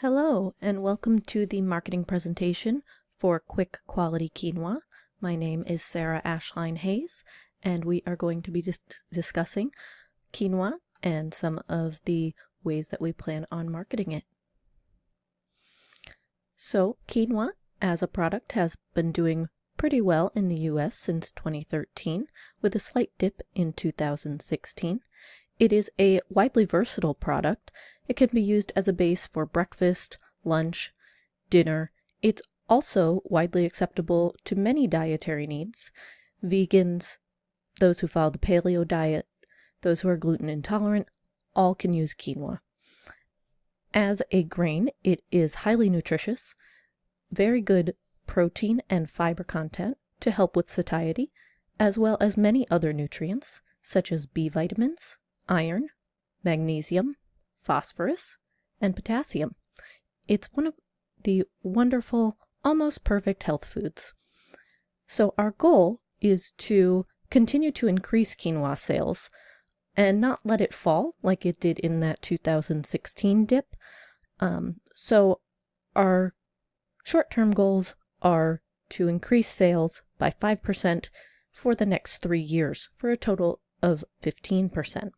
Hello, and welcome to the marketing presentation for Quick Quality Quinoa. My name is Sarah Ashline Hayes, and we are going to be discussing quinoa and some of the ways that we plan on marketing it. So, quinoa as a product has been doing pretty well in the US since 2013, with a slight dip in 2016. It is a widely versatile product. It can be used as a base for breakfast, lunch, dinner. It's also widely acceptable to many dietary needs. Vegans, those who follow the paleo diet, those who are gluten intolerant, all can use quinoa. As a grain, it is highly nutritious, very good protein and fiber content to help with satiety, as well as many other nutrients, such as B vitamins, iron, magnesium, phosphorus, and potassium. It's one of the wonderful, almost perfect health foods. So our goal is to continue to increase quinoa sales and not let it fall like it did in that 2016 dip. So our short-term goals are to increase sales by 5% for the next 3 years, for a total of 15%.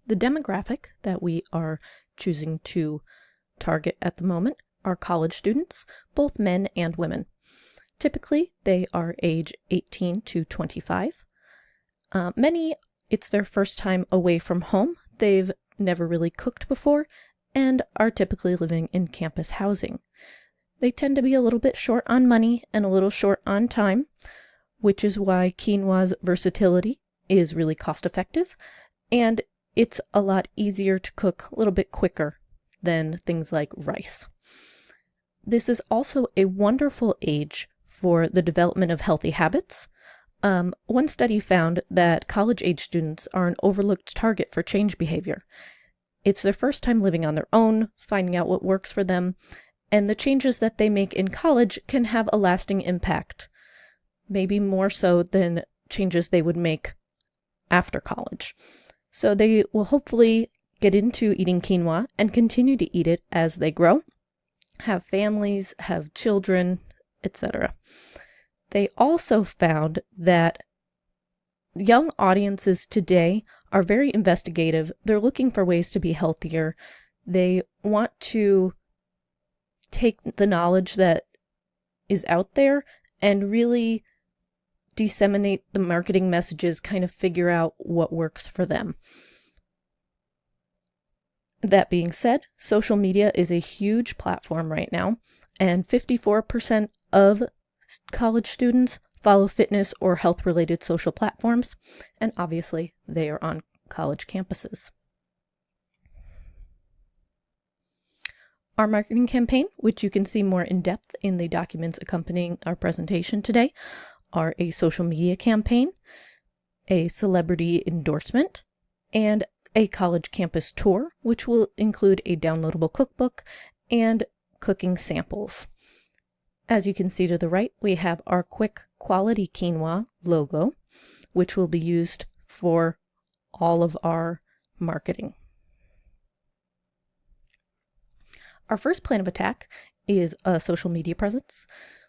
The demographic that we are choosing to target at the moment are college students, both men and women. Typically, they are age 18 to 25. Many, it's their first time away from home. They've never really cooked before and are typically living in campus housing. They tend to be a little bit short on money and a little short on time, which is why quinoa's versatility is really cost effective, and it's a lot easier to cook a little bit quicker than things like rice. This is also a wonderful age for the development of healthy habits. One study found that college-age students are an overlooked target for change behavior. It's their first time living on their own, finding out what works for them, and the changes that they make in college can have a lasting impact, maybe more so than changes they would make after college. So they will hopefully get into eating quinoa and continue to eat it as they grow, have families, have children, etc. They also found that young audiences today are very investigative. They're looking for ways to be healthier. They want to take the knowledge that is out there and really disseminate the marketing messages, kind of figure out what works for them. That being said, social media is a huge platform right now, and 54% of college students follow fitness or health-related social platforms, and obviously they are on college campuses. Our marketing campaign, which you can see more in depth in the documents accompanying our presentation today, are a social media campaign, a celebrity endorsement, and a college campus tour, which will include a downloadable cookbook and cooking samples. As you can see to the right, we have our Quick Quality Quinoa logo, which will be used for all of our marketing. Our first plan of attack is a social media presence.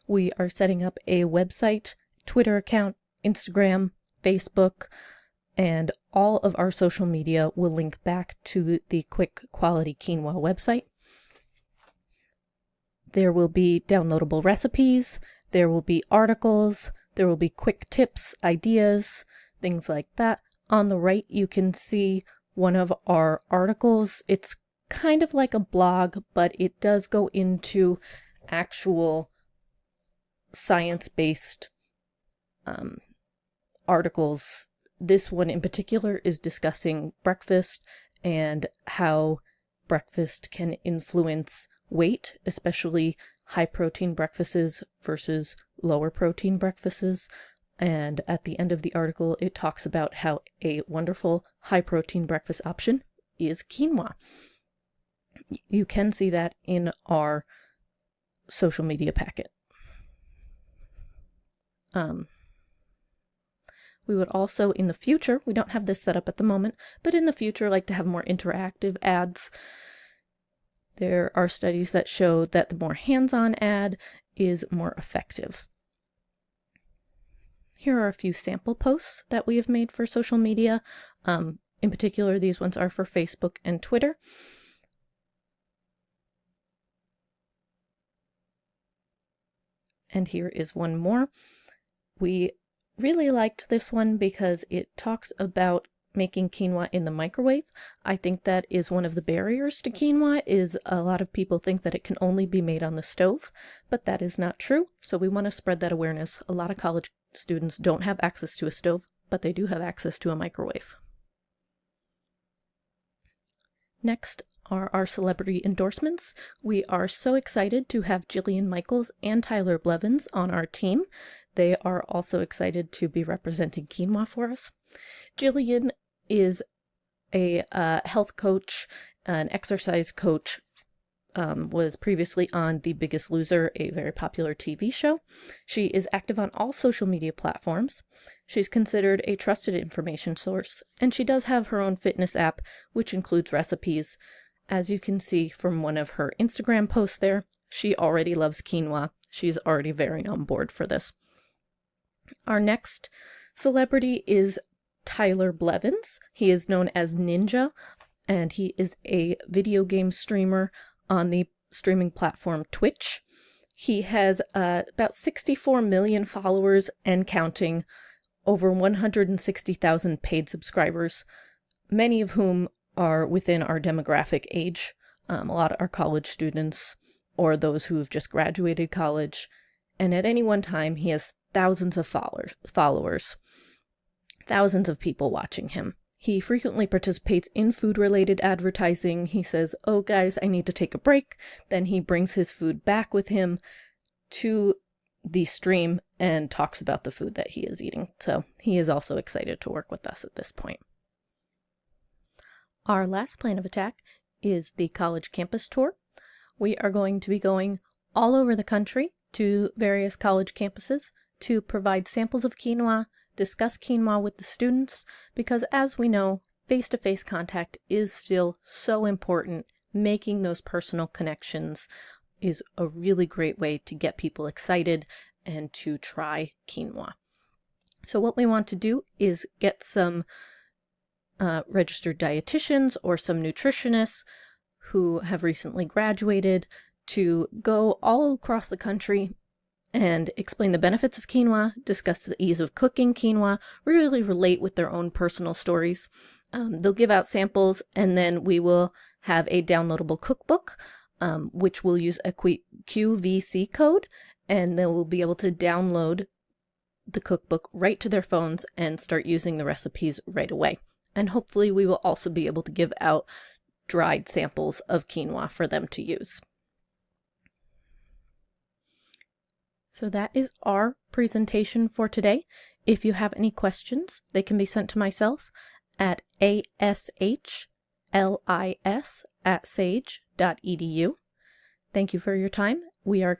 We are setting up a website, Twitter account, Instagram, Facebook, and all of our social media will link back to the Quick Quality Quinoa website. There will be downloadable recipes, there will be articles, there will be quick tips, ideas, things like that. On the right, you can see one of our articles. It's kind of like a blog, but it does go into actual science-based articles. This one in particular is discussing breakfast and how breakfast can influence weight, especially high protein breakfasts versus lower protein breakfasts. And at the end of the article, it talks about how a wonderful high protein breakfast option is quinoa. You can see that in our social media packet. We would also, in the future, we don't have this set up at the moment, but in the future, like to have more interactive ads. There are studies that show that the more hands-on ad is more effective. Here are a few sample posts that we have made for social media. In particular, these ones are for Facebook and Twitter. And here is one more. We really liked this one because it talks about making quinoa in the microwave. I think that is one of the barriers to quinoa, is a lot of people think that it can only be made on the stove, but that is not true. So we want to spread that awareness. A lot of college students don't have access to a stove, but they do have access to a microwave. Next are our celebrity endorsements. We are so excited to have Jillian Michaels and Tyler Blevins on our team. They are also excited to be representing quinoa for us. Jillian is a health coach, an exercise coach, was previously on The Biggest Loser, a very popular TV show. She is active on all social media platforms. She's considered a trusted information source, and she does have her own fitness app, which includes recipes. As you can see from one of her Instagram posts there, she already loves quinoa. She's already very on board for this. Our next celebrity is Tyler Blevins. He is known as Ninja, and he is a video game streamer on the streaming platform Twitch. He has about 64 million followers and counting, over 160,000 paid subscribers, many of whom are within our demographic age. A lot are college students or those who have just graduated college. And at any one time, he has thousands of followers, thousands of people watching him. He frequently participates in food-related advertising. He says, "Oh guys, I need to take a break." Then he brings his food back with him to the stream and talks about the food that he is eating. So he is also excited to work with us at this point. Our last plan of attack is the college campus tour. We are going to be going all over the country to various college campuses to provide samples of quinoa, discuss quinoa with the students, because as we know, face-to-face contact is still so important. Making those personal connections is a really great way to get people excited and to try quinoa. So what we want to do is get some registered dietitians or some nutritionists who have recently graduated to go all across the country and explain the benefits of quinoa, discuss the ease of cooking quinoa, really relate with their own personal stories. They'll give out samples, and then we will have a downloadable cookbook, which will use a QVC code, and they will be able to download the cookbook right to their phones and start using the recipes right away. And hopefully we will also be able to give out dried samples of quinoa for them to use. So that is our presentation for today. If you have any questions, they can be sent to myself at ashlis@sage.edu. Thank you for your time. We are